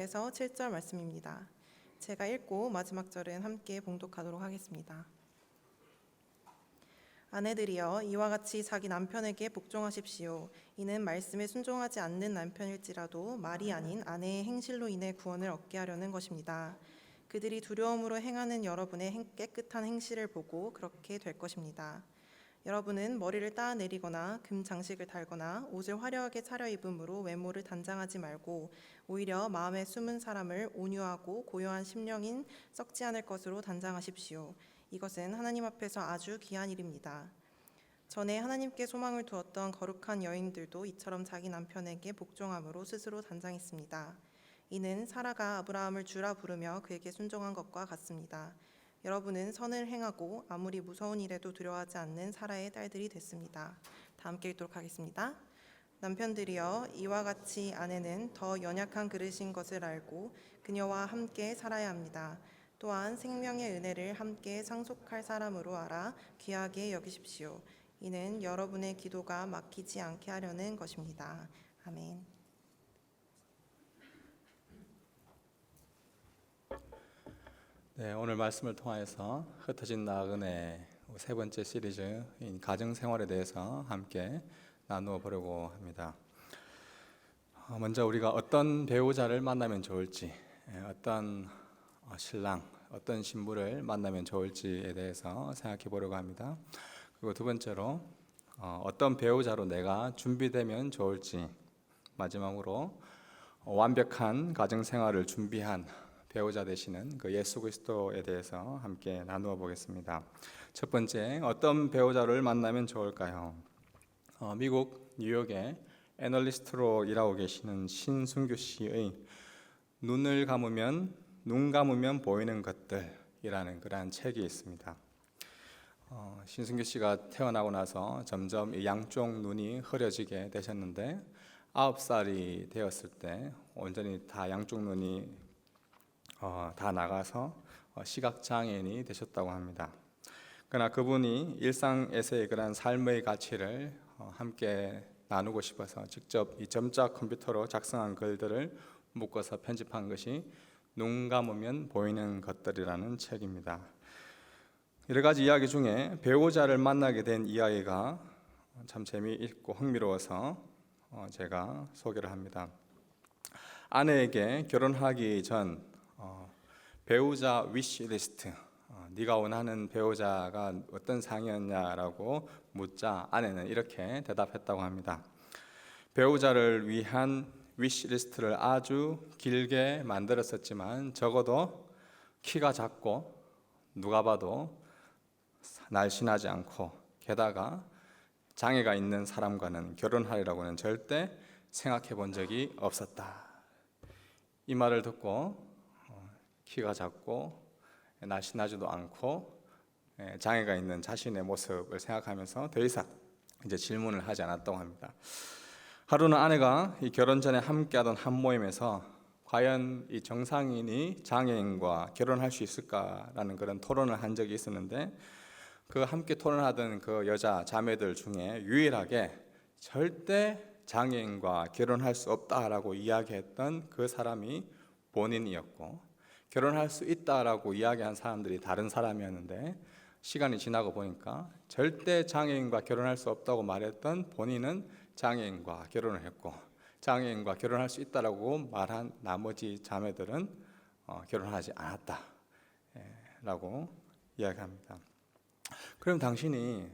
에서 7절 말씀입니다. 제가 읽고 마지막 절은 함께 봉독하도록 하겠습니다. 아내들이여 이와 같이 자기 남편에게 복종하십시오. 이는 말씀에 순종하지 않는 남편일지라도 말이 아닌 아내의 행실로 인해 구원을 얻게 하려는 것입니다. 그들이 두려움으로 행하는 여러분의 깨끗한 행실을 보고 그렇게 될 것입니다. 여러분은 머리를 따내리거나 금 장식을 달거나 옷을 화려하게 차려입음으로 외모를 단장하지 말고 오히려 마음에 숨은 사람을 온유하고 고요한 심령인 썩지 않을 것으로 단장하십시오. 이것은 하나님 앞에서 아주 귀한 일입니다. 전에 하나님께 소망을 두었던 거룩한 여인들도 이처럼 자기 남편에게 복종함으로 스스로 단장했습니다. 이는 사라가 아브라함을 주라 부르며 그에게 순종한 것과 같습니다. 여러분은 선을 행하고 아무리 무서운 일에도 두려워하지 않는 사라의 딸들이 됐습니다. 다 함께 읽도록 하겠습니다. 남편들이여 이와 같이 아내는 더 연약한 그릇인 것을 알고 그녀와 함께 살아야 합니다. 또한 생명의 은혜를 함께 상속할 사람으로 알아 귀하게 여기십시오. 이는 여러분의 기도가 막히지 않게 하려는 것입니다. 아멘. 네, 오늘 말씀을 통하여서 흩어진 나그네 세 번째 시리즈인 가정생활에 대해서 함께 나누어 보려고 합니다. 먼저 우리가 어떤 배우자를 만나면 좋을지, 어떤 신랑, 어떤 신부를 만나면 좋을지에 대해서 생각해 보려고 합니다. 그리고 두 번째로 어떤 배우자로 내가 준비되면 좋을지, 마지막으로 완벽한 가정생활을 준비한 배우자 되시는 그 예수 그리스도에 대해서 함께 나누어 보겠습니다. 첫 번째, 어떤 배우자를 만나면 좋을까요? 미국 뉴욕의 애널리스트로 일하고 계시는 신순규 씨의 눈 감으면 보이는 것들이라는 그러한 책이 있습니다. 신순규 씨가 태어나고 나서 점점 이 양쪽 눈이 흐려지게 되셨는데 9살이 되었을 때 온전히 다 양쪽 눈이 다 나가서 시각장애인이 되셨다고 합니다. 그러나 그분이 일상에서의 그런 삶의 가치를 함께 나누고 싶어서 직접 이 점자 컴퓨터로 작성한 글들을 묶어서 편집한 것이 눈 감으면 보이는 것들이라는 책입니다. 여러 가지 이야기 중에 배우자를 만나게 된 이야기가 참 재미있고 흥미로워서 제가 소개를 합니다. 아내에게 결혼하기 전 배우자 위시리스트, 네가 원하는 배우자가 어떤 상이었냐라고 묻자 아내는 이렇게 대답했다고 합니다. 배우자를 위한 위시리스트를 아주 길게 만들었었지만 적어도 키가 작고 누가 봐도 날씬하지 않고 게다가 장애가 있는 사람과는 결혼하리라고는 절대 생각해 본 적이 없었다. 이 말을 듣고 키가 작고 날씬하지도 않고 장애가 있는 자신의 모습을 생각하면서 더 이상 이제 질문을 하지 않았다고 합니다. 하루는 아내가 이 결혼 전에 함께하던 한 모임에서 과연 이 정상인이 장애인과 결혼할 수 있을까라는 그런 토론을 한 적이 있었는데 그 함께 토론하던 그 여자 자매들 중에 유일하게 절대 장애인과 결혼할 수 없다라고 이야기했던 그 사람이 본인이었고 결혼할 수 있다라고 이야기한 사람들이 다른 사람이었는데 시간이 지나고 보니까 절대 장애인과 결혼할 수 없다고 말했던 본인은 장애인과 결혼을 했고 장애인과 결혼할 수 있다라고 말한 나머지 자매들은 결혼하지 않았다라고 이야기합니다. 그럼 당신이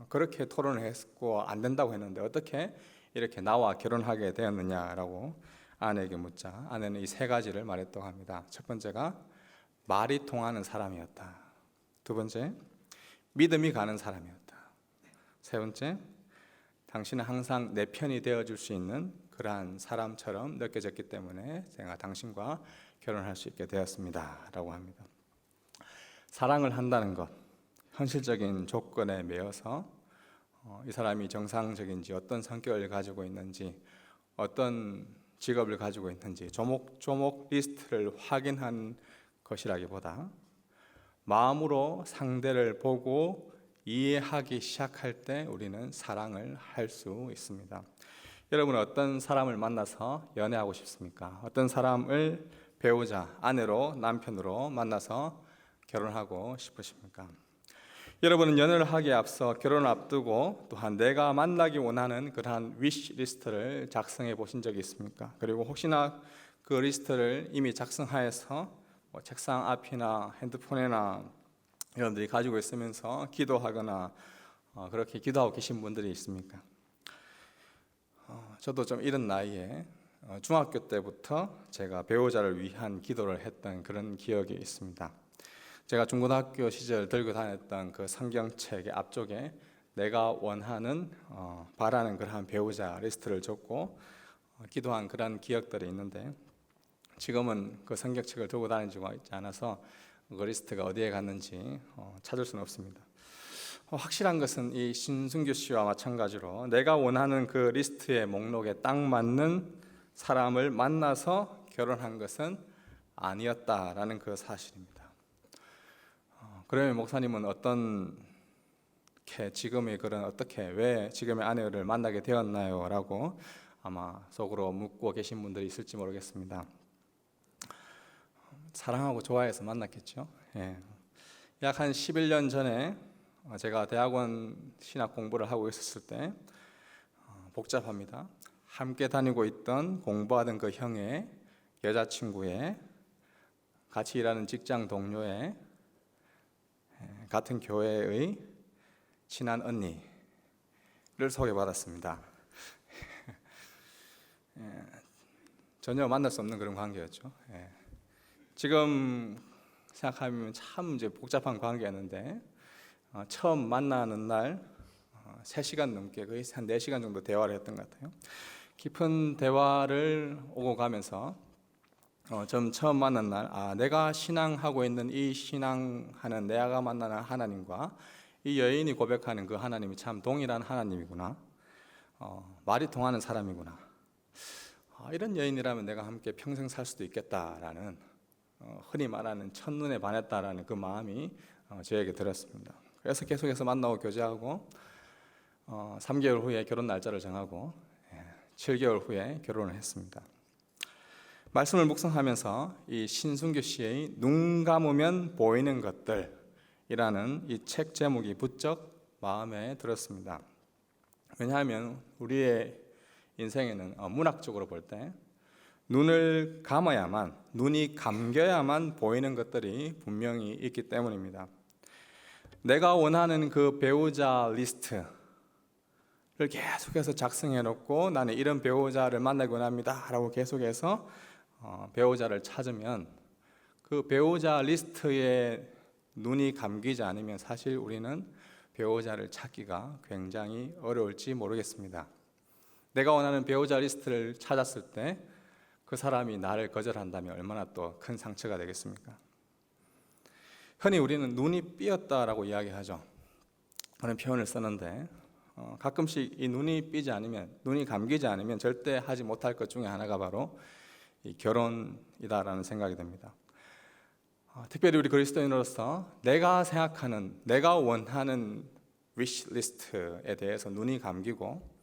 그렇게 토론을 했고 안 된다고 했는데 어떻게 이렇게 나와 결혼하게 되었느냐라고 아내에게 묻자 아내는 이 세 가지를 말했다고 합니다. 첫 번째가 말이 통하는 사람이었다. 두 번째, 믿음이 가는 사람이었다. 세 번째, 당신은 항상 내 편이 되어줄 수 있는 그러한 사람처럼 느껴졌기 때문에 제가 당신과 결혼할 수 있게 되었습니다 라고 합니다. 사랑을 한다는 것, 현실적인 조건에 매여서 이 사람이 정상적인지 어떤 성격을 가지고 있는지 어떤 직업을 가지고 있는지 조목조목 리스트를 확인한 것이라기보다 마음으로 상대를 보고 이해하기 시작할 때 우리는 사랑을 할 수 있습니다. 여러분은 어떤 사람을 만나서 연애하고 싶습니까? 어떤 사람을 배우자, 아내로, 남편으로 만나서 결혼하고 싶으십니까? 여러분은 연애를 하기에 앞서 결혼을 앞두고 또한 내가 만나기 원하는 그러한 위시 리스트를 작성해 보신 적이 있습니까? 그리고 혹시나 그 리스트를 이미 작성하여서 책상 앞이나 핸드폰이나 여러분들이 가지고 있으면서 기도하거나 그렇게 기도하고 계신 분들이 있습니까? 저도 좀 이른 나이에 중학교 때부터 제가 배우자를 위한 기도를 했던 그런 기억이 있습니다. 제가 중고등학교 시절 들고 다녔던 그 성경책의 앞쪽에 내가 원하는 바라는 그러한 배우자 리스트를 적고 기도한 그런 기억들이 있는데 지금은 그 성경책을 들고 다니지가 있지 않아서 그 리스트가 어디에 갔는지 찾을 수는 없습니다. 확실한 것은 이 신승규 씨와 마찬가지로 내가 원하는 그 리스트의 목록에 딱 맞는 사람을 만나서 결혼한 것은 아니었다라는 그 사실입니다. 그러면 목사님은 어떻게 왜 지금의 아내를 만나게 되었나요? 라고 아마 속으로 묻고 계신 분들이 있을지 모르겠습니다. 사랑하고 좋아해서 만났겠죠. 약 한 11년 전에 제가 대학원 신학 공부를 하고 있었을 때 복잡합니다. 함께 다니고 있던 공부하던 그 형의 여자친구의 같이 일하는 직장 동료의 같은 교회의 친한 언니를 소개받았습니다. 전혀 만날 수 없는 그런 관계였죠. 지금 생각하면 참 이제 복잡한 관계였는데 처음 만나는 날 3시간 넘게 거의 한 4시간 정도 대화를 했던 것 같아요. 깊은 대화를 오고 가면서 좀 처음 만난 날 내가 신앙하고 있는 이 신앙하는 내가 만나는 하나님과 이 여인이 고백하는 그 하나님이 참 동일한 하나님이구나. 말이 통하는 사람이구나. 이런 여인이라면 내가 함께 평생 살 수도 있겠다라는 흔히 말하는 첫눈에 반했다라는 그 마음이 저에게 들었습니다. 그래서 계속해서 만나고 교제하고 3개월 후에 결혼 날짜를 정하고 7개월 후에 결혼을 했습니다. 말씀을 묵상하면서 이 신승규 씨의 눈 감으면 보이는 것들이라는 이 책 제목이 부쩍 마음에 들었습니다. 왜냐하면 우리의 인생에는 문학적으로 볼 때 눈을 감아야만, 눈이 감겨야만 보이는 것들이 분명히 있기 때문입니다. 내가 원하는 그 배우자 리스트를 계속해서 작성해 놓고 나는 이런 배우자를 만나기 원합니다 라고 계속해서 배우자를 찾으면 그 배우자 리스트에 눈이 감기지 않으면 사실 우리는 배우자를 찾기가 굉장히 어려울지 모르겠습니다. 내가 원하는 배우자 리스트를 찾았을 때 그 사람이 나를 거절한다면 얼마나 또 큰 상처가 되겠습니까? 흔히 우리는 눈이 삐었다라고 이야기하죠. 그런 표현을 쓰는데 가끔씩 이 눈이 삐지 않으면, 눈이 감기지 않으면 절대 하지 못할 것 중에 하나가 바로 이 결혼이다라는 생각이 듭니다. 특별히 우리 그리스도인으로서 내가 생각하는, 내가 원하는 위시 리스트에 대해서 눈이 감기고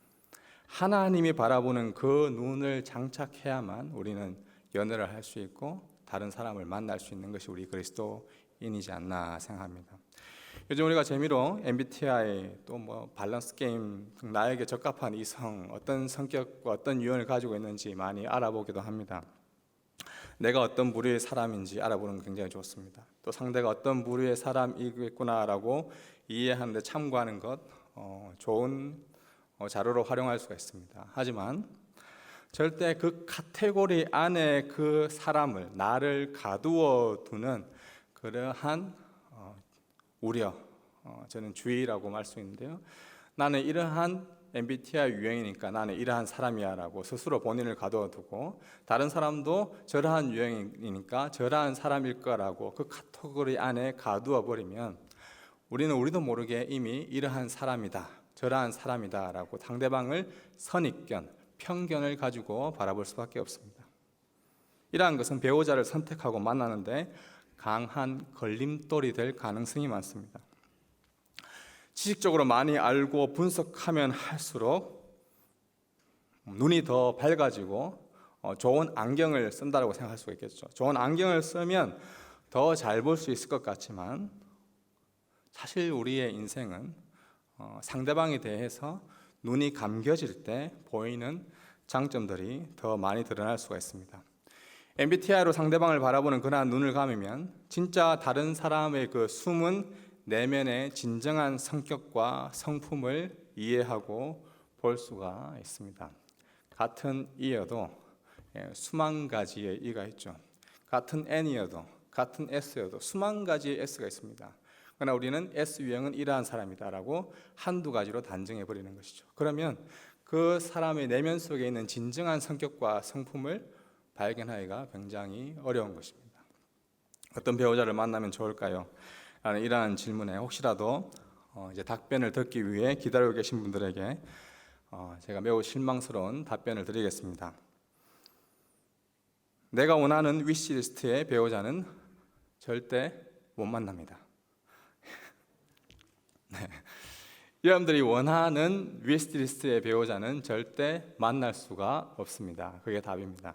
하나님이 바라보는 그 눈을 장착해야만 우리는 연애를 할 수 있고 다른 사람을 만날 수 있는 것이 우리 그리스도인이지 않나 생각합니다. 요즘 우리가 재미로 MBTI 또 밸런스 게임 등 나에게 적합한 이성, 어떤 성격과 어떤 유형을 가지고 있는지 많이 알아보기도 합니다. 내가 어떤 부류의 사람인지 알아보는 건 굉장히 좋습니다. 또 상대가 어떤 부류의 사람이겠구나라고 이해하는 데 참고하는 것 좋은 자료로 활용할 수가 있습니다. 하지만 절대 그 카테고리 안에 그 사람을, 나를 가두어 두는 그러한 우려, 저는 주의라고 말 수 있는데요. 나는 이러한 MBTI 유형이니까 나는 이러한 사람이야 라고 스스로 본인을 가두어 두고 다른 사람도 저러한 유형이니까 저러한 사람일 거라고 그 카테고리 안에 가두어 버리면 우리는 우리도 모르게 이미 이러한 사람이다, 저러한 사람이다 라고 상대방을 선입견, 편견을 가지고 바라볼 수밖에 없습니다. 이러한 것은 배우자를 선택하고 만나는데 강한 걸림돌이 될 가능성이 많습니다. 지식적으로 많이 알고 분석하면 할수록 눈이 더 밝아지고 좋은 안경을 쓴다고 생각할 수가 있겠죠. 좋은 안경을 쓰면 더 잘 볼 수 있을 것 같지만 사실 우리의 인생은 상대방에 대해서 눈이 감겨질 때 보이는 장점들이 더 많이 드러날 수가 있습니다. MBTI로 상대방을 바라보는 그러한 눈을 감으면 진짜 다른 사람의 그 숨은 내면의 진정한 성격과 성품을 이해하고 볼 수가 있습니다. 같은 이여도 수만 가지의 이가 있죠. 같은 N이어도 같은 S여도 수만 가지의 S가 있습니다. 그러나 우리는 S 유형은 이러한 사람이다라고 한두 가지로 단정해 버리는 것이죠. 그러면 그 사람의 내면 속에 있는 진정한 성격과 성품을 발견하기가 굉장히 어려운 것입니다. 어떤 배우자를 만나면 좋을까요? 라는 이러한 질문에 혹시라도 이제 답변을 듣기 위해 기다리고 계신 분들에게 제가 매우 실망스러운 답변을 드리겠습니다. 내가 원하는 위시리스트의 배우자는 절대 못 만납니다. 네. 여러분들이 원하는 위시리스트의 배우자는 절대 만날 수가 없습니다. 그게 답입니다.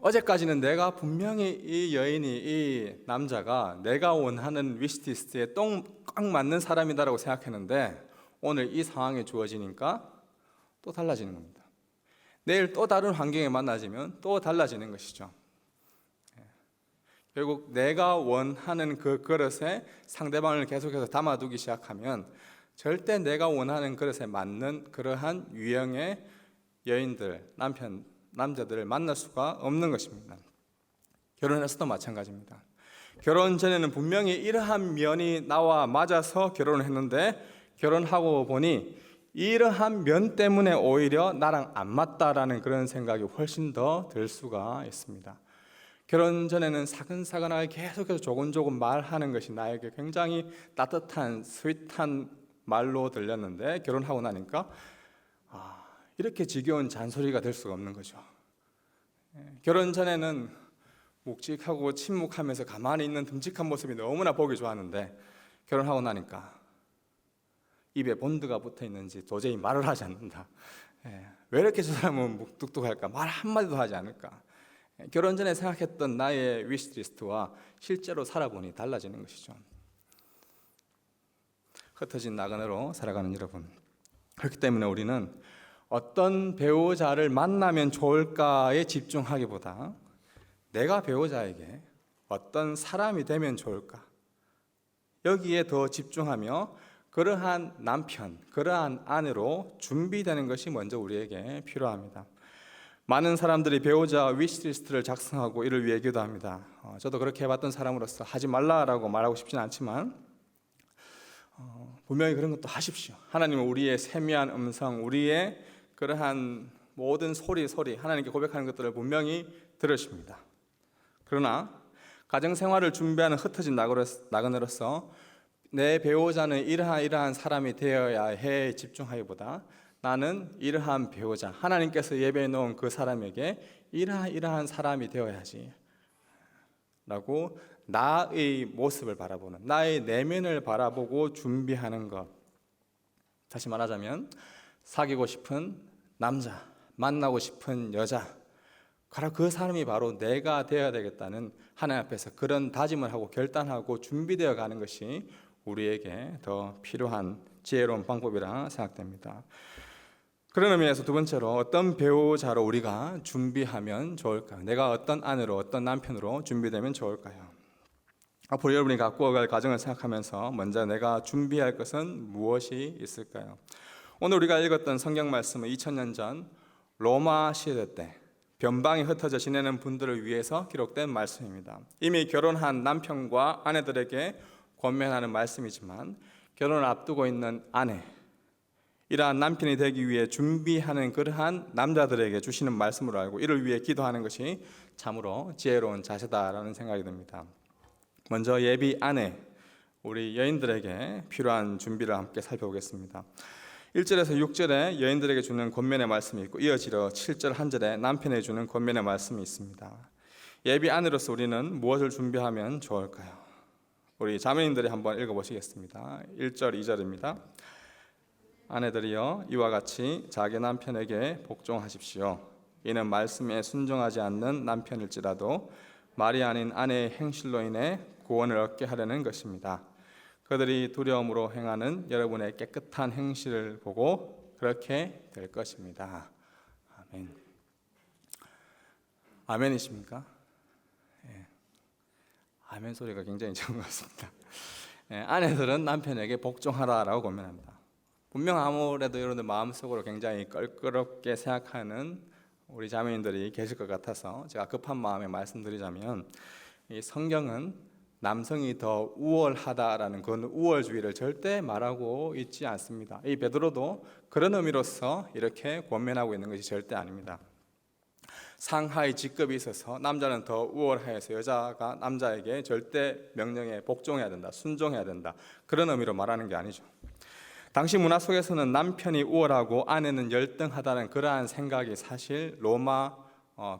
어제까지는 내가 분명히 이 여인이, 이 남자가 내가 원하는 위시리스트에 딱 맞는 사람이다라고 생각했는데 오늘 이 상황이 주어지니까 또 달라지는 겁니다. 내일 또 다른 환경에 만나지면 또 달라지는 것이죠. 결국 내가 원하는 그 그릇에 상대방을 계속해서 담아두기 시작하면 절대 내가 원하는 그릇에 맞는 그러한 유형의 여인들, 남자들을 만날 수가 없는 것입니다. 결혼해서도 마찬가지입니다. 결혼 전에는 분명히 이러한 면이 나와 맞아서 결혼을 했는데 결혼하고 보니 이러한 면 때문에 오히려 나랑 안 맞다라는 그런 생각이 훨씬 더 들 수가 있습니다. 결혼 전에는 사근사근하게 계속해서 조곤조곤 말하는 것이 나에게 굉장히 따뜻한 스윗한 말로 들렸는데 결혼하고 나니까 이렇게 지겨운 잔소리가 될 수가 없는 거죠. 결혼 전에는 묵직하고 침묵하면서 가만히 있는 듬직한 모습이 너무나 보기 좋았는데 결혼하고 나니까 입에 본드가 붙어 있는지 도저히 말을 하지 않는다. 왜 이렇게 저 사람은 묵뚝뚝할까? 말 한마디도 하지 않을까? 결혼 전에 생각했던 나의 위시리스트와 실제로 살아보니 달라지는 것이죠. 흩어진 나그네로 살아가는 여러분, 그렇기 때문에 우리는 어떤 배우자를 만나면 좋을까에 집중하기보다 내가 배우자에게 어떤 사람이 되면 좋을까 여기에 더 집중하며 그러한 남편, 그러한 아내로 준비되는 것이 먼저 우리에게 필요합니다. 많은 사람들이 배우자 위시리스트를 작성하고 이를 위해 기도합니다. 저도 그렇게 해봤던 사람으로서 하지 말라라고 말하고 싶지는 않지만 분명히 그런 것도 하십시오. 하나님은 우리의 세미한 음성, 우리의 그러한 모든 소리 하나님께 고백하는 것들을 분명히 들으십니다. 그러나 가정생활을 준비하는 흩어진 나그네로서 내 배우자는 이러한 사람이 되어야 해 집중하기보다 나는 이러한 배우자, 하나님께서 예배해 놓은 그 사람에게 이러한 사람이 되어야지 라고 나의 모습을 바라보는, 나의 내면을 바라보고 준비하는 것. 다시 말하자면 사귀고 싶은 남자, 만나고 싶은 여자, 바로 그 사람이 바로 내가 되어야 되겠다는 하나님 앞에서 그런 다짐을 하고 결단하고 준비되어 가는 것이 우리에게 더 필요한 지혜로운 방법이라 생각됩니다. 그런 의미에서 두 번째로 어떤 배우자로 우리가 준비하면 좋을까요? 내가 어떤 아내로, 어떤 남편으로 준비되면 좋을까요? 앞으로 여러분이 갖고 갈 가정을 생각하면서 먼저 내가 준비할 것은 무엇이 있을까요? 오늘 우리가 읽었던 성경 말씀은 2000년 전 로마 시대 때 변방에 흩어져 지내는 분들을 위해서 기록된 말씀입니다. 이미 결혼한 남편과 아내들에게 권면하는 말씀이지만 결혼을 앞두고 있는 아내, 이러한 남편이 되기 위해 준비하는 그러한 남자들에게 주시는 말씀으로 알고 이를 위해 기도하는 것이 참으로 지혜로운 자세다라는 생각이 듭니다. 먼저 예비 아내, 우리 여인들에게 필요한 준비를 함께 살펴보겠습니다. 1절에서 6절에 여인들에게 주는 권면의 말씀이 있고 이어지러 7절 한 절에 남편에게 주는 권면의 말씀이 있습니다. 예비 아내로서 우리는 무엇을 준비하면 좋을까요? 우리 자매님들이 한번 읽어보시겠습니다. 1절, 2절입니다. 아내들이여 이와 같이 자기 남편에게 복종하십시오. 이는 말씀에 순종하지 않는 남편일지라도 말이 아닌 아내의 행실로 인해 구원을 얻게 하려는 것입니다. 그들이 두려움으로 행하는 여러분의 깨끗한 행실을 보고 그렇게 될 것입니다. 아멘. 아멘이십니까? 예. 아멘 소리가 굉장히 좋은 것 같습니다. 예, 아내들은 남편에게 복종하라라고 권면합니다. 분명 아무래도 여러분들 마음속으로 굉장히 껄끄럽게 생각하는 우리 자매님들이 계실 것 같아서 제가 급한 마음에 말씀드리자면, 이 성경은 남성이 더 우월하다라는 그런 우월주의를 절대 말하고 있지 않습니다. 이 베드로도 그런 의미로서 이렇게 권면하고 있는 것이 절대 아닙니다. 상하의 직급이 있어서 남자는 더 우월하여서 여자가 남자에게 절대 명령에 복종해야 된다, 순종해야 된다, 그런 의미로 말하는 게 아니죠. 당시 문화 속에서는 남편이 우월하고 아내는 열등하다는 그러한 생각이 사실 로마,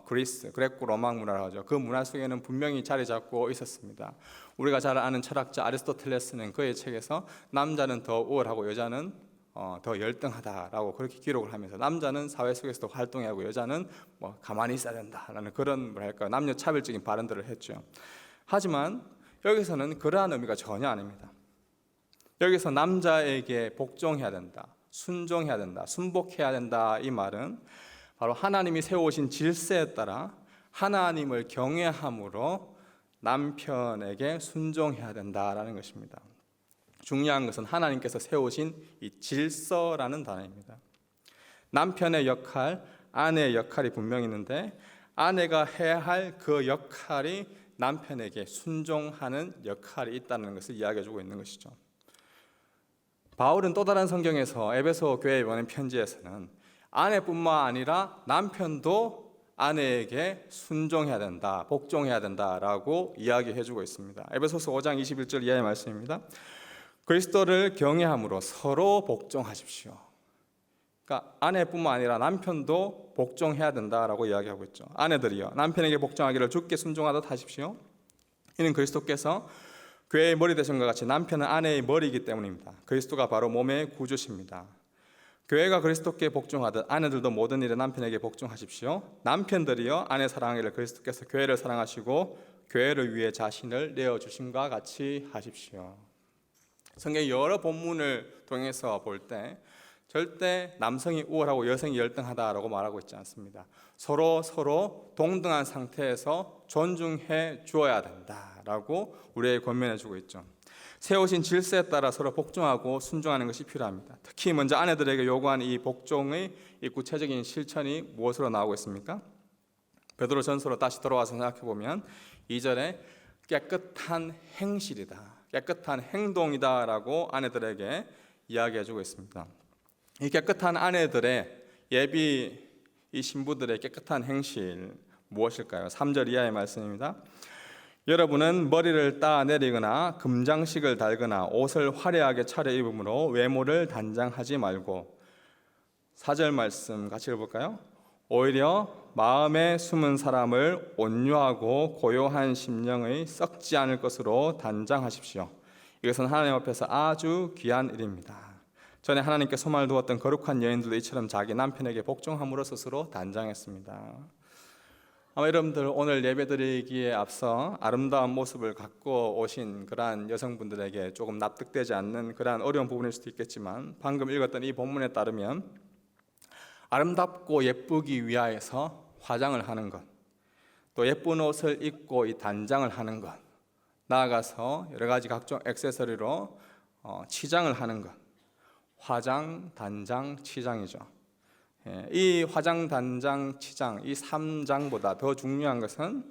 그리스, 그레코 로마 문화라고 하죠. 그 문화 속에는 분명히 자리 잡고 있었습니다. 우리가 잘 아는 철학자 아리스토텔레스는 그의 책에서 남자는 더 우월하고 여자는 더 열등하다라고 그렇게 기록을 하면서 남자는 사회 속에서도 활동하고 여자는 가만히 있어야 된다라는 그런 뭐랄까 남녀 차별적인 발언들을 했죠. 하지만 여기서는 그러한 의미가 전혀 아닙니다. 여기서 남자에게 복종해야 된다, 순종해야 된다, 순복해야 된다, 이 말은 바로 하나님이 세우신 질서에 따라 하나님을 경외함으로 남편에게 순종해야 된다라는 것입니다. 중요한 것은 하나님께서 세우신 이 질서라는 단어입니다. 남편의 역할, 아내의 역할이 분명히 있는데 아내가 해야 할 그 역할이 남편에게 순종하는 역할이 있다는 것을 이야기해주고 있는 것이죠. 바울은 또 다른 성경에서 에베소 교회에 보낸 편지에서는 아내뿐만 아니라 남편도 아내에게 순종해야 된다, 복종해야 된다라고 이야기해주고 있습니다. 에베소서 5장 21절 이하의 말씀입니다. 그리스도를 경외함으로 서로 복종하십시오. 그러니까 아내뿐만 아니라 남편도 복종해야 된다라고 이야기하고 있죠. 아내들이여 남편에게 복종하기를 주께 순종하듯 하십시오. 이는 그리스도께서 교회의 머리 되신 것 같이 남편은 아내의 머리이기 때문입니다. 그리스도가 바로 몸의 구주십니다. 교회가 그리스도께 복종하듯 아내들도 모든 일에 남편에게 복종하십시오. 남편들이여 아내 사랑하기를 그리스도께서 교회를 사랑하시고 교회를 위해 자신을 내어주심과 같이 하십시오. 성경 여러 본문을 통해서 볼 때 절대 남성이 우월하고 여성이 열등하다라고 말하고 있지 않습니다. 서로 동등한 상태에서 존중해 주어야 된다라고 우리에게 권면해 주고 있죠. 세우신 질서에 따라 서로 복종하고 순종하는 것이 필요합니다. 특히 먼저 아내들에게 요구하는 이 복종의 이 구체적인 실천이 무엇으로 나오고 있습니까? 베드로전서로 다시 돌아와서 생각해 보면 2절에 깨끗한 행실이다, 깨끗한 행동이다라고 아내들에게 이야기해 주고 있습니다. 이 깨끗한 아내들의 예비 이 신부들의 깨끗한 행실 무엇일까요? 3절 이하의 말씀입니다. 여러분은 머리를 따내리거나 금장식을 달거나 옷을 화려하게 차려입음으로 외모를 단장하지 말고 4절 말씀 같이 읽어볼까요? 오히려 마음에 숨은 사람을 온유하고 고요한 심령의 썩지 않을 것으로 단장하십시오. 이것은 하나님 앞에서 아주 귀한 일입니다. 전에 하나님께 소망을 두었던 거룩한 여인들도 이처럼 자기 남편에게 복종함으로 스스로 단장했습니다. 아마 여러분들 오늘 예배드리기에 앞서 아름다운 모습을 갖고 오신 그러한 여성분들에게 조금 납득되지 않는 그러한 어려운 부분일 수도 있겠지만 방금 읽었던 이 본문에 따르면 아름답고 예쁘기 위하여서 화장을 하는 것, 또 예쁜 옷을 입고 이 단장을 하는 것, 나아가서 여러 가지 각종 액세서리로 치장을 하는 것, 화장, 단장, 치장이죠. 이 화장, 단장, 치장 이 3장보다 더 중요한 것은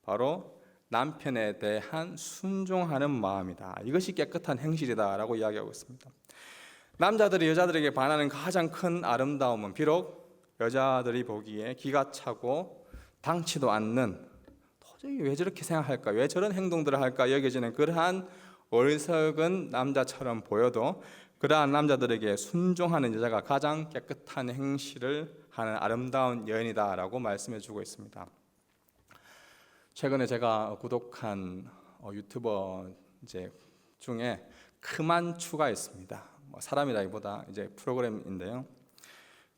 바로 남편에 대한 순종하는 마음이다. 이것이 깨끗한 행실이다라고 이야기하고 있습니다. 남자들이 여자들에게 반하는 가장 큰 아름다움은 비록 여자들이 보기에 기가 차고 당치도 않는, 도저히 왜 저렇게 생각할까, 왜 저런 행동들을 할까 여겨지는 그러한 어리석은 남자처럼 보여도 그러한 남자들에게 순종하는 여자가 가장 깨끗한 행실을 하는 아름다운 여인이다라고 말씀해 주고 있습니다. 최근에 제가 구독한 유튜버 중에 크만추가 있습니다. 사람이라기보다 이제 프로그램인데요.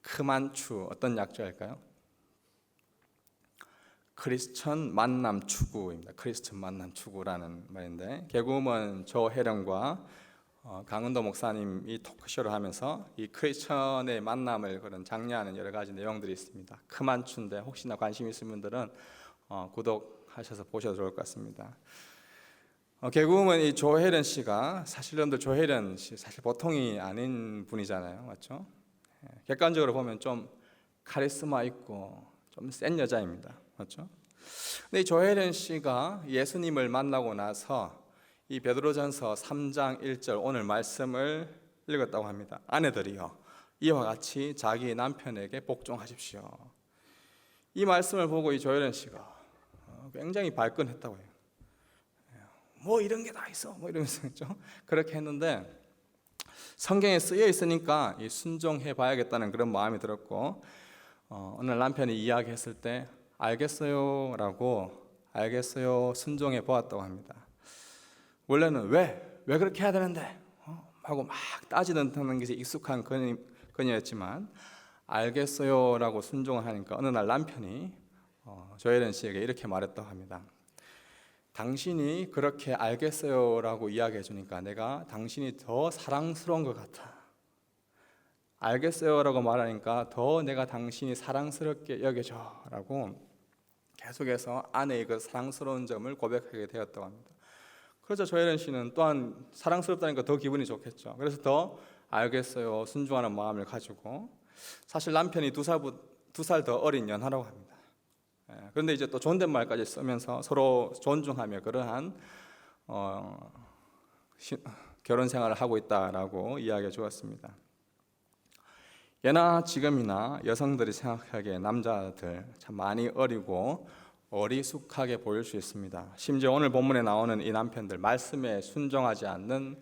크만추 어떤 약자일까요? 크리스천 만남 추구입니다. 크리스천 만남 추구라는 말인데 개국은 조혜령과 강은도 목사님이 토크쇼를 하면서 이 크리스천의 만남을 그런 장려하는 여러 가지 내용들이 있습니다. 크만추인데 혹시나 관심 있으신 분들은 구독하셔서 보셔도 좋을 것 같습니다. 개국은 이 조혜련 씨가 사실 여러분들 조혜련 씨 사실 보통이 아닌 분이잖아요, 맞죠? 객관적으로 보면 좀 카리스마 있고 좀 센 여자입니다, 맞죠? 근데 이 조혜련 씨가 예수님을 만나고 나서 이 베드로전서 3장 1절 오늘 말씀을 읽었다고 합니다. 아내들이여 이와 같이 자기 남편에게 복종하십시오. 이 말씀을 보고 이 조혜련 씨가 굉장히 발끈했다고 해요. 뭐 이런 게 다 있어, 뭐 이러면서 그렇게 했는데 성경에 쓰여 있으니까 순종해 봐야겠다는 그런 마음이 들었고 오늘 남편이 이야기했을 때 알겠어요라고 알겠어요 순종해 보았다고 합니다. 원래는 왜 그렇게 해야 되는데 하고 막 따지는 것이 익숙한 그녀였지만 알겠어요라고 순종을 하니까 어느 날 남편이 조혜련 씨에게 이렇게 말했다고 합니다. 당신이 그렇게 알겠어요라고 이야기해 주니까 내가 당신이 더 사랑스러운 것 같아. 알겠어요라고 말하니까 더 내가 당신이 사랑스럽게 여겨줘라고 계속해서 아내의 그 사랑스러운 점을 고백하게 되었다고 합니다. 그래서 조혜련 씨는 또한 사랑스럽다니까 더 기분이 좋겠죠. 그래서 더 알겠어요 순종하는 마음을 가지고 사실 남편이 두 살 더 어린 연하라고 합니다. 그런데 이제 또 존댓말까지 쓰면서 서로 존중하며 그러한 결혼 생활을 하고 있다라고 이야기해 주었습니다. 예나 지금이나 여성들이 생각하기에 남자들 참 많이 어리고 어리숙하게 보일 수 있습니다. 심지어 오늘 본문에 나오는 이 남편들 말씀에 순종하지 않는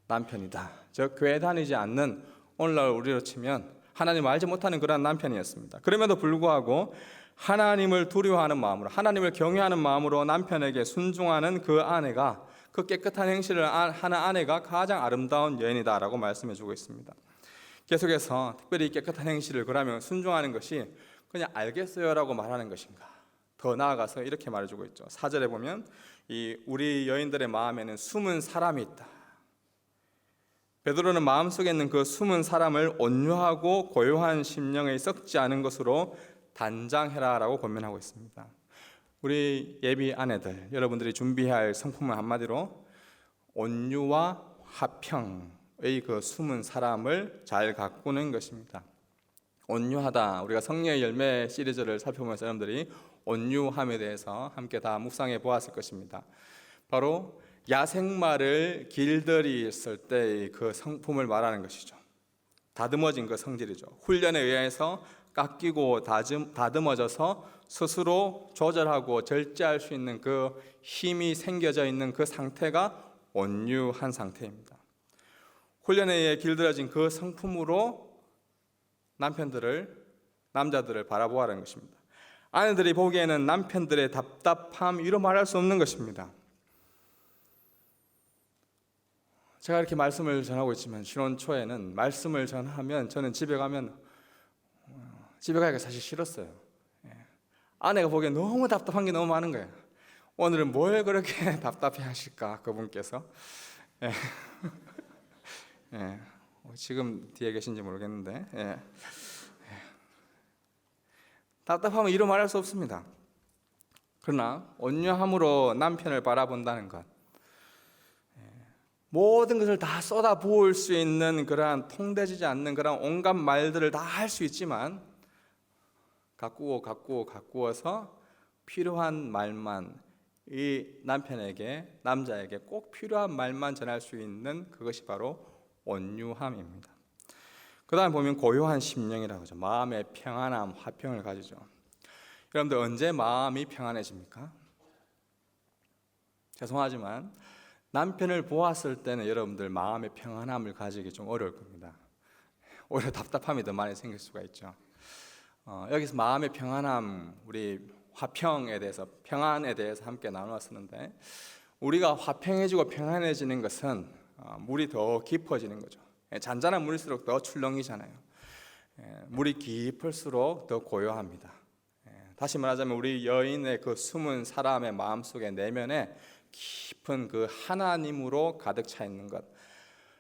남편이다. 즉 교회 다니지 않는 오늘날 우리로 치면 하나님 알지 못하는 그런 남편이었습니다. 그럼에도 불구하고 하나님을 두려워하는 마음으로 하나님을 경외하는 마음으로 남편에게 순종하는 그 아내가 그 깨끗한 행실을 하는 아내가 가장 아름다운 여인이다라고 말씀해 주고 있습니다. 계속해서 특별히 깨끗한 행실을 그러면 순종하는 것이 그냥 알겠어요라고 말하는 것인가? 더 나아가서 이렇게 말해주고 있죠. 4절에 보면 우리 여인들의 마음에는 숨은 사람이 있다. 베드로는 마음속에 있는 그 숨은 사람을 온유하고 고요한 심령에 썩지 않은 것으로 단장해라라고 권면하고 있습니다. 우리 예비 아내들 여러분들이 준비해야 할 성품은 한마디로 온유와 화평의 그 숨은 사람을 잘 가꾸는 것입니다. 온유하다. 우리가 성령의 열매 시리즈를 살펴보면서 여러분들이 온유함에 대해서 함께 다 묵상해 보았을 것입니다. 바로 야생마를 길들였을 때의 그 성품을 말하는 것이죠. 다듬어진 그 성질이죠. 훈련에 의해서 깎이고 다듬어져서 스스로 조절하고 절제할 수 있는 그 힘이 생겨져 있는 그 상태가 온유한 상태입니다. 훈련에 의해 길들여진 그 성품으로 남자들을 바라보아라는 것입니다. 아내들이 보기에는 남편들의 답답함 이루 말할 수 없는 것입니다. 제가 이렇게 말씀을 전하고 있지만 신혼 초에는 말씀을 전하면 저는 집에 가기가 사실 싫었어요. 아내가 보기에 너무 답답한 게 너무 많은 거예요. 오늘은 뭘 그렇게 답답해 하실까 그분께서. 지금 뒤에 계신지 모르겠는데 답답함은 이루 말할 수 없습니다. 그러나 온유함으로 남편을 바라본다는 것, 모든 것을 다 쏟아 부을 수 있는 그러한 통되지 않는 그러한 온갖 말들을 다 할 수 있지만 가꾸어서 필요한 말만 이 남자에게 꼭 필요한 말만 전할 수 있는 그것이 바로 온유함입니다. 그 다음에 보면 고요한 심령이라고 하죠. 마음의 평안함, 화평을 가지죠. 여러분들 언제 마음이 평안해집니까? 죄송하지만 남편을 보았을 때는 여러분들 마음의 평안함을 가지기 좀 어려울 겁니다. 오히려 답답함이 더 많이 생길 수가 있죠. 여기서 마음의 평안함, 우리 화평에 대해서, 평안에 대해서 함께 나누었었는데 우리가 화평해지고 평안해지는 것은 물이 더 깊어지는 거죠. 잔잔한 물일수록 더 출렁이잖아요. 물이 깊을수록 더 고요합니다. 다시 말하자면 우리 여인의 그 숨은 사람의 마음속에 내면에 깊은 그 하나님으로 가득 차 있는 것,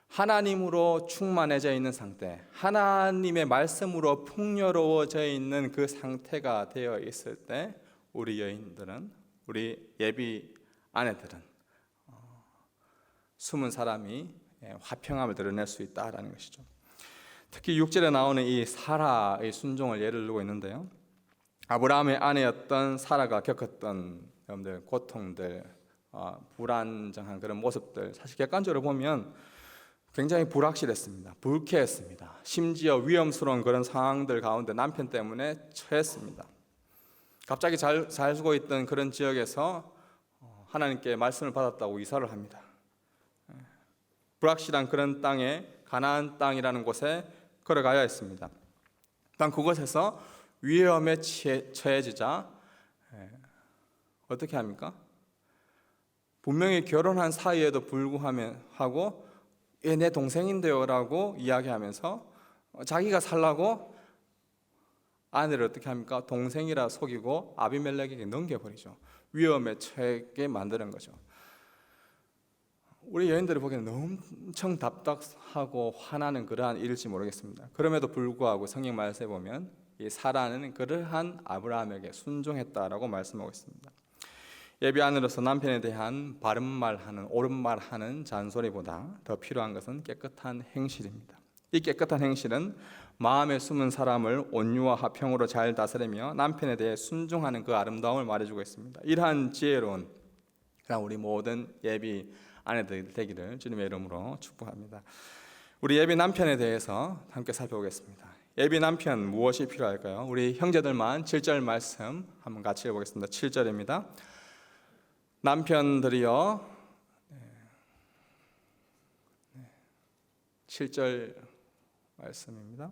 하나님으로 충만해져 있는 상태, 하나님의 말씀으로 풍요로워져 있는 그 상태가 되어 있을 때 우리 여인들은, 우리 예비 아내들은 숨은 사람이 화평함을 드러낼 수 있다라는 것이죠. 특히 6절에 나오는 이 사라의 순종을 예를 들고 있는데요, 아브라함의 아내였던 사라가 겪었던 여러분들 고통들, 불안정한 그런 모습들, 사실 객관적으로 보면 굉장히 불확실했습니다. 불쾌했습니다. 심지어 위험스러운 그런 상황들 가운데 남편 때문에 처했습니다. 갑자기 잘 살고 있던 그런 지역에서 하나님께 말씀을 받았다고 이사를 합니다. 불확실한 그런 땅에, 가나안 땅이라는 곳에 걸어가야 했습니다. 단 그곳에서 위험에 처해지자 어떻게 합니까? 분명히 결혼한 사이에도 불구하고 내 동생인데요 라고 이야기하면서 자기가 살라고 아내를 어떻게 합니까? 동생이라 속이고 아비멜렉에게 넘겨버리죠. 위험에 처하게 만드는 거죠. 우리 여인들이 보기에는 엄청 답답하고 화나는 그러한 일일지 모르겠습니다. 그럼에도 불구하고 성경 말씀에 보면 이 사라는 그러한 아브라함에게 순종했다라고 말씀하고 있습니다. 예비 아내로서 남편에 대한 바른 말하는, 옳은 말하는 잔소리보다 더 필요한 것은 깨끗한 행실입니다. 이 깨끗한 행실은 마음에 숨은 사람을 온유와 화평으로 잘 다스리며 남편에 대해 순종하는 그 아름다움을 말해주고 있습니다. 이러한 지혜로운 우리 모든 예비 아내들 되기를 주님의 이름으로 축복합니다. 우리 예비 남편에 대해서 함께 살펴보겠습니다. 예비 남편 무엇이 필요할까요? 우리 형제들만 7절 말씀 한번 같이 읽어보겠습니다. 7절입니다. 남편들이여, 7절 말씀입니다.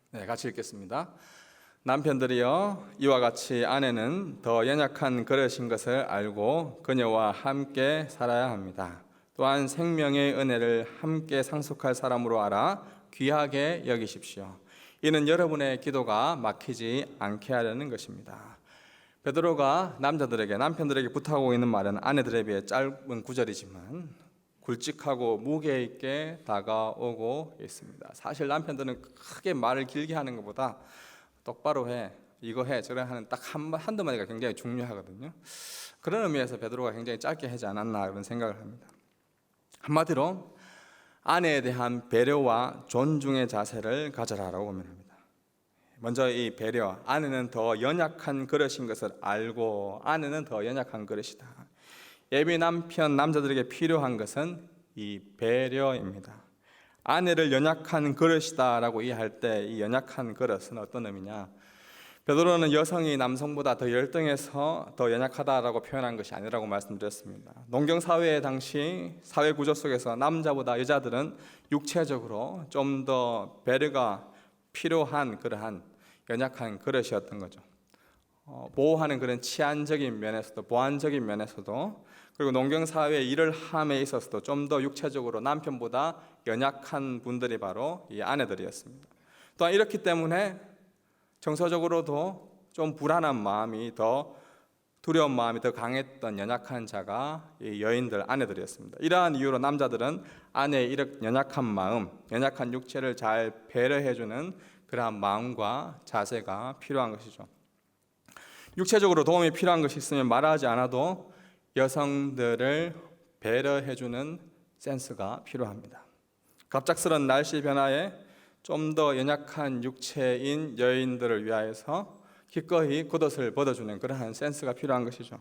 네, 같이 읽겠습니다. 남편들이여, 이와 같이 아내는 더 연약한 그릇인 것을 알고 그녀와 함께 살아야 합니다. 또한 생명의 은혜를 함께 상속할 사람으로 알아 귀하게 여기십시오. 이는 여러분의 기도가 막히지 않게 하려는 것입니다. 베드로가 남편들에게 부탁하고 있는 말은 아내들에 비해 짧은 구절이지만 굵직하고 무게 있게 다가오고 있습니다. 사실 남편들은 크게 말을 길게 하는 것보다 똑바로 해, 이거 해, 저래 하는 딱 한두 마디가 굉장히 중요하거든요. 그런 의미에서 베드로가 굉장히 짧게 하지 않았나 그런 생각을 합니다. 한마디로 아내에 대한 배려와 존중의 자세를 가져라라고 고민합니다. 먼저 이 배려, 아내는 더 연약한 그릇인 것을 알고 아내는 더 연약한 그릇이다. 예비 남편 남자들에게 필요한 것은 이 배려입니다. 아내를 연약한 그릇이다라고 이해할 때 이 연약한 그릇은 어떤 의미냐? 베드로는 여성이 남성보다 더 열등해서 더 연약하다라고 표현한 것이 아니라고 말씀드렸습니다. 농경 사회의 당시 사회 구조 속에서 남자보다 여자들은 육체적으로 좀 더 배려가 필요한 그러한 연약한 그릇이었던 거죠. 보호하는 그런 치안적인 면에서도 보안적인 면에서도 그리고 농경 사회의 일을 함에 있어서도 좀 더 육체적으로 남편보다 연약한 분들이 바로 이 아내들이었습니다. 또한 이렇기 때문에 정서적으로도 좀 불안한 마음이 더 두려운 마음이 더 강했던 연약한 자가 이 여인들 아내들이었습니다. 이러한 이유로 남자들은 아내의 이렇게 연약한 마음, 연약한 육체를 잘 배려해주는 그러한 마음과 자세가 필요한 것이죠. 육체적으로 도움이 필요한 것이 있으면 말하지 않아도 여성들을 배려해주는 센스가 필요합니다. 갑작스런 날씨 변화에 좀 더 연약한 육체인 여인들을 위하여서 기꺼이 겉옷을 벗어주는 그러한 센스가 필요한 것이죠.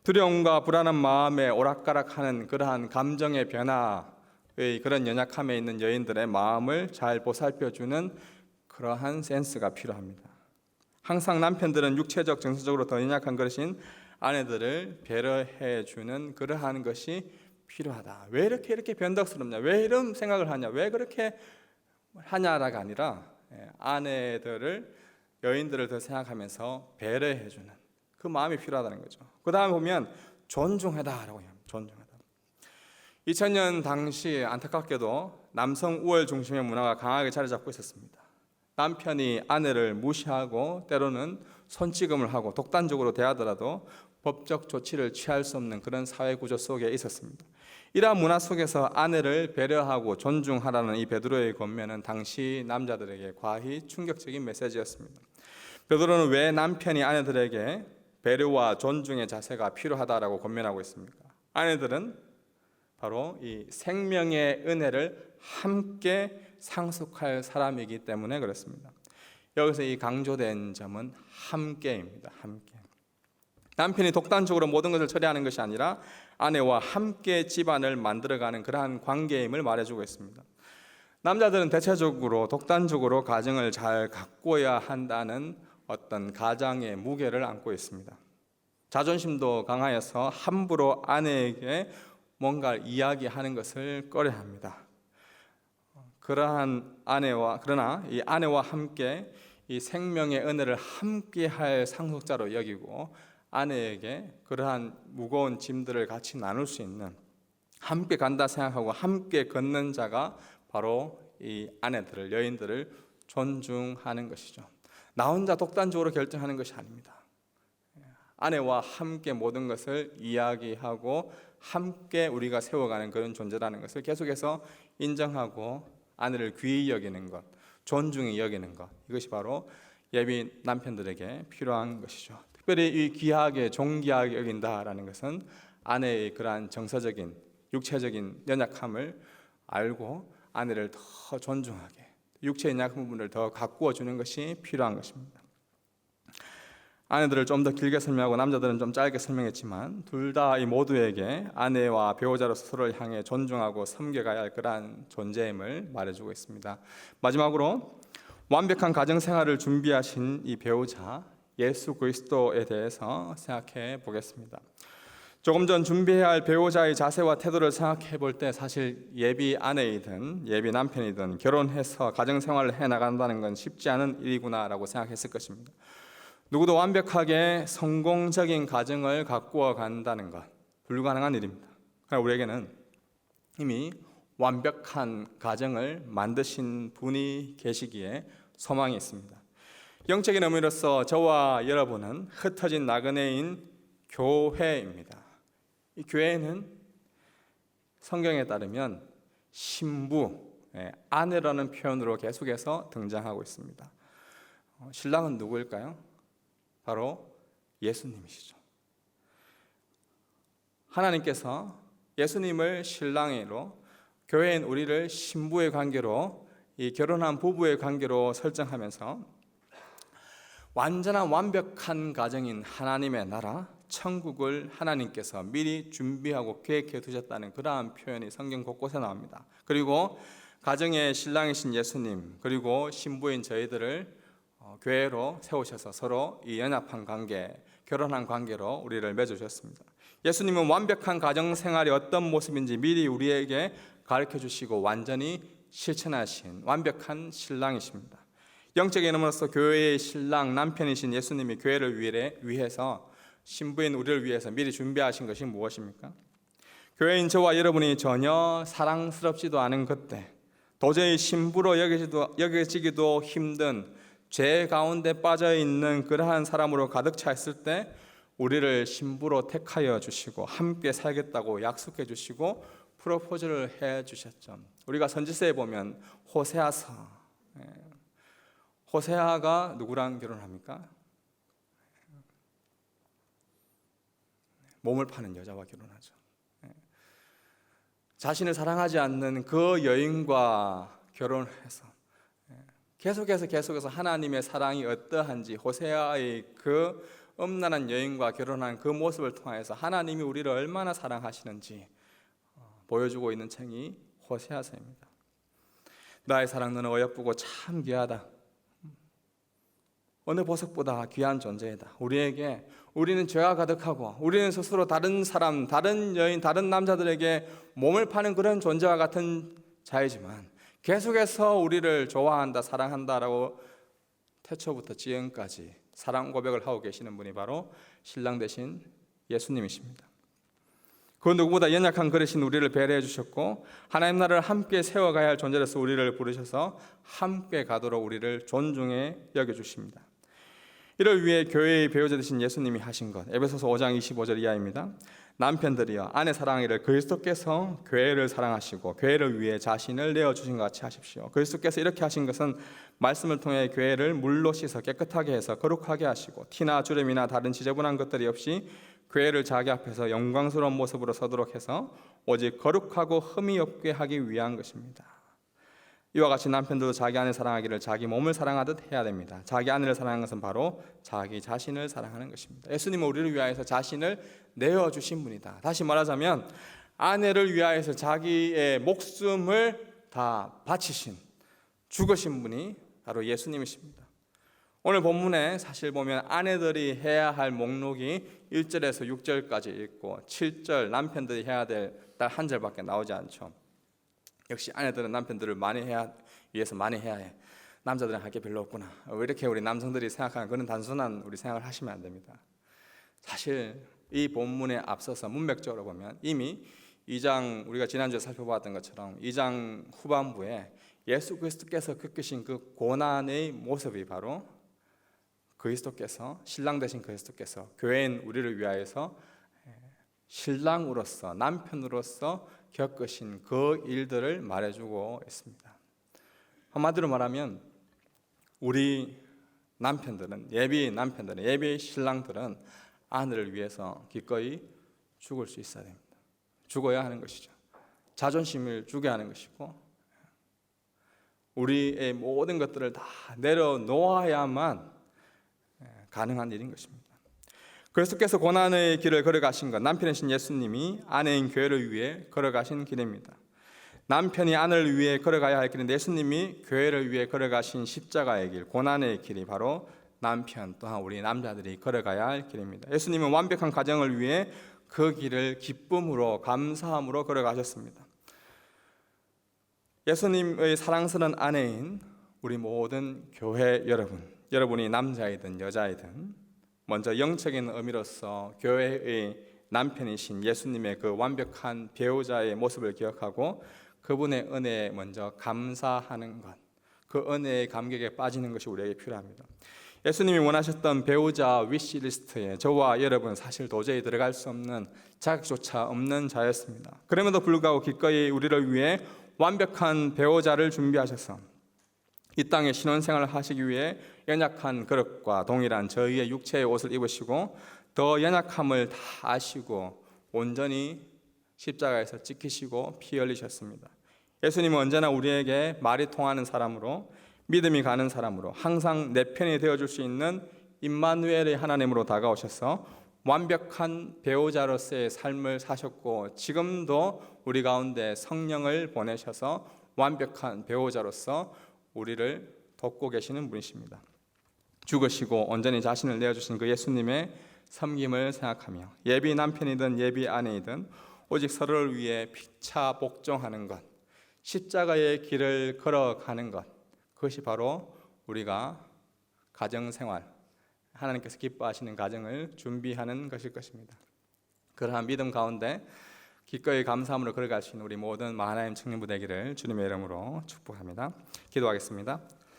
두려움과 불안한 마음에 오락가락하는 그러한 감정의 변화의 그런 연약함에 있는 여인들의 마음을 잘 보살펴주는 그러한 센스가 필요합니다. 항상 남편들은 육체적, 정서적으로 더 연약한 것인 아내들을 배려해주는 그러한 것이 필요하다. 왜 이렇게 변덕스럽냐? 왜 이런 생각을 하냐? 왜 그렇게 하냐라가 아니라 아내들을, 여인들을 더 생각하면서 배려해주는 그 마음이 필요하다는 거죠. 그 다음에 보면 존중하다라고 합니다. 존중하다. 2000년 당시 안타깝게도 남성 우월 중심의 문화가 강하게 자리 잡고 있었습니다. 남편이 아내를 무시하고 때로는 손찌검을 하고 독단적으로 대하더라도 법적 조치를 취할 수 없는 그런 사회 구조 속에 있었습니다. 이러한 문화 속에서 아내를 배려하고 존중하라는 이 베드로의 권면은 당시 남자들에게 과히 충격적인 메시지였습니다. 베드로는 왜 남편이 아내들에게 배려와 존중의 자세가 필요하다라고 권면하고 있습니까? 아내들은 바로 이 생명의 은혜를 함께 상속할 사람이기 때문에 그렇습니다. 여기서 이 강조된 점은 함께입니다. 함께. 남편이 독단적으로 모든 것을 처리하는 것이 아니라 아내와 함께 집안을 만들어가는 그러한 관계임을 말해주고 있습니다. 남자들은 대체적으로 독단적으로 가정을 잘 가꿔야 한다는 어떤 가장의 무게를 안고 있습니다. 자존심도 강하여서 함부로 아내에게 뭔가 이야기하는 것을 꺼려합니다. 그러나 이 아내와 함께 이 생명의 은혜를 함께할 상속자로 여기고 아내에게 그러한 무거운 짐들을 같이 나눌 수 있는 함께 간다 생각하고 함께 걷는 자가 바로 이 아내들을 여인들을 존중하는 것이죠. 나 혼자 독단적으로 결정하는 것이 아닙니다. 아내와 함께 모든 것을 이야기하고 함께 우리가 세워가는 그런 존재라는 것을 계속해서 인정하고 아내를 귀히 여기는 것, 존중히 여기는 것, 이것이 바로 예비 남편들에게 필요한 것이죠. 특별히 이 귀하게 존귀하게 여긴다라는 것은 아내의 그러한 정서적인 육체적인 연약함을 알고 아내를 더 존중하게 육체의 연약한 부분을 더 가꾸어 주는 것이 필요한 것입니다. 아내들을 좀 더 길게 설명하고 남자들은 좀 짧게 설명했지만 둘 다 이 모두에게 아내와 배우자로서 서로를 향해 존중하고 섬겨가야 할 그러한 존재임을 말해주고 있습니다. 마지막으로 완벽한 가정 생활을 준비하신 이 배우자 예수 그리스도에 대해서 생각해 보겠습니다. 조금 전 준비해야 할 배우자의 자세와 태도를 생각해 볼 때 사실 예비 아내이든 예비 남편이든 결혼해서 가정 생활을 해 나간다는 건 쉽지 않은 일이구나라고 생각했을 것입니다. 누구도 완벽하게 성공적인 가정을 가꾸어 간다는 것 불가능한 일입니다. 그러나 우리에게는 이미 완벽한 가정을 만드신 분이 계시기에 소망이 있습니다. 영적인 의미로서 저와 여러분은 흩어진 나그네인 교회입니다. 이 교회는 성경에 따르면 신부, 아내라는 표현으로 계속해서 등장하고 있습니다. 신랑은 누구일까요? 바로 예수님이시죠. 하나님께서 예수님을 신랑으로 교회인 우리를 신부의 관계로 이 결혼한 부부의 관계로 설정하면서 완전한 완벽한 가정인 하나님의 나라 천국을 하나님께서 미리 준비하고 계획해 두셨다는 그러한 표현이 성경 곳곳에 나옵니다. 그리고 가정의 신랑이신 예수님 그리고 신부인 저희들을 교회로 세우셔서 서로 이 연합한 관계, 결혼한 관계로 우리를 맺어주셨습니다. 예수님은 완벽한 가정 생활이 어떤 모습인지 미리 우리에게 가르쳐 주시고 완전히 실천하신 완벽한 신랑이십니다. 영적인 이름으로서 교회의 신랑 남편이신 예수님이 교회를 위해서 신부인 우리를 위해서 미리 준비하신 것이 무엇입니까? 교회인 저와 여러분이 전혀 사랑스럽지도 않은 그때 도저히 신부로 여겨지기도 힘든 죄 가운데 빠져있는 그러한 사람으로 가득 차 있을 때 우리를 신부로 택하여 주시고 함께 살겠다고 약속해 주시고 프로포즈를 해 주셨죠. 우리가 선지서에 보면 호세아가 누구랑 결혼합니까? 몸을 파는 여자와 결혼하죠. 자신을 사랑하지 않는 그 여인과 결혼해서 계속해서 하나님의 사랑이 어떠한지 호세아의 그 음란한 여인과 결혼한 그 모습을 통해서 하나님이 우리를 얼마나 사랑하시는지 보여주고 있는 책이 호세아서입니다. 나의 사랑 너는 어여쁘고 참 귀하다. 어느 보석보다 귀한 존재이다. 우리는 죄가 가득하고 우리는 스스로 다른 사람, 다른 여인, 다른 남자들에게 몸을 파는 그런 존재와 같은 자이지만 계속해서 우리를 좋아한다, 사랑한다라고 태초부터 지금까지 사랑 고백을 하고 계시는 분이 바로 신랑 되신 예수님이십니다. 그 누구보다 연약한 그릇인 우리를 배려해 주셨고 하나님 나라를 함께 세워가야 할 존재로서 우리를 부르셔서 함께 가도록 우리를 존중해 여겨주십니다. 이를 위해 교회의 배우자 되신 예수님이 하신 것, 에베소서 5장 25절 이하입니다. 남편들이여 아내 사랑하기를 그리스도께서 교회를 사랑하시고 교회를 위해 자신을 내어주신 것 같이 하십시오. 그리스도께서 이렇게 하신 것은 말씀을 통해 교회를 물로 씻어 깨끗하게 해서 거룩하게 하시고 티나 주름이나 다른 지저분한 것들이 없이 교회를 자기 앞에서 영광스러운 모습으로 서도록 해서 오직 거룩하고 흠이 없게 하기 위한 것입니다. 이와 같이 남편들도 자기 아내 사랑하기를 자기 몸을 사랑하듯 해야 됩니다. 자기 아내를 사랑하는 것은 바로 자기 자신을 사랑하는 것입니다. 예수님은 우리를 위하여서 자신을 내어주신 분이다. 다시 말하자면 아내를 위하여서 자기의 목숨을 다 바치신, 죽으신 분이 바로 예수님이십니다. 오늘 본문에 사실 보면 아내들이 해야 할 목록이 1절에서 6절까지 있고 7절 남편들이 해야 될 딱 한 절밖에 나오지 않죠. 역시 아내들은 남편들을 위해서 많이 해야 해. 남자들은 할 게 별로 없구나. 왜 이렇게 우리 남성들이 생각하는 그런 단순한 우리 생각을 하시면 안 됩니다. 사실 이 본문에 앞서서 문맥적으로 보면 이미 2장 우리가 지난주에 살펴봤던 것처럼 2장 후반부에 예수 그리스도께서 겪으신 그 고난의 모습이 바로 그리스도께서 신랑 되신 그리스도께서 교회인 우리를 위하여서 신랑으로서 남편으로서 겪으신 그 일들을 말해주고 있습니다. 한마디로 말하면 우리 남편들은 예비 신랑들은 아내를 위해서 기꺼이 죽을 수 있어야 됩니다. 죽어야 하는 것이죠. 자존심을 죽여야 하는 것이고 우리의 모든 것들을 다 내려놓아야만 가능한 일인 것입니다. 그리스도께서 고난의 길을 걸어가신 것, 남편이신 예수님이 아내인 교회를 위해 걸어가신 길입니다. 남편이 아내를 위해 걸어가야 할 길인데 예수님이 교회를 위해 걸어가신 십자가의 길, 고난의 길이 바로 남편 또한 우리 남자들이 걸어가야 할 길입니다. 예수님은 완벽한 가정을 위해 그 길을 기쁨으로 감사함으로 걸어가셨습니다. 예수님의 사랑스러운 아내인 우리 모든 교회 여러분이 남자이든 여자이든 먼저 영적인 의미로서 교회의 남편이신 예수님의 그 완벽한 배우자의 모습을 기억하고 그분의 은혜에 먼저 감사하는 것, 그 은혜의 감격에 빠지는 것이 우리에게 필요합니다. 예수님이 원하셨던 배우자 위시리스트에 저와 여러분 사실 도저히 들어갈 수 없는 자격조차 없는 자였습니다. 그럼에도 불구하고 기꺼이 우리를 위해 완벽한 배우자를 준비하셔서 이 땅에 신혼생활을 하시기 위해 연약한 그릇과 동일한 저희의 육체의 옷을 입으시고 더 연약함을 다 아시고 온전히 십자가에서 찍히시고 피 흘리셨습니다. 예수님은 언제나 우리에게 말이 통하는 사람으로 믿음이 가는 사람으로 항상 내 편이 되어줄 수 있는 임마누엘의 하나님으로 다가오셔서 완벽한 배우자로서의 삶을 사셨고 지금도 우리 가운데 성령을 보내셔서 완벽한 배우자로서 우리를 돕고 계시는 분이십니다. 죽으시고 온전히 자신을 내어주신 그 예수님의 섬김을 생각하며 예비 남편이든 예비 아내이든 오직 서로를 위해 피차 복종하는 것, 십자가의 길을 걸어가는 것, 그것이 바로 우리가 가정생활, 하나님께서 기뻐하시는 가정을 준비하는 것일 것입니다. 그러한 믿음 가운데 기꺼이 감사함으로 걸어갈 수 있는 우리 모든 하나님 청년부 되기를 주님의 이름으로 축복합니다. 기도하겠습니다.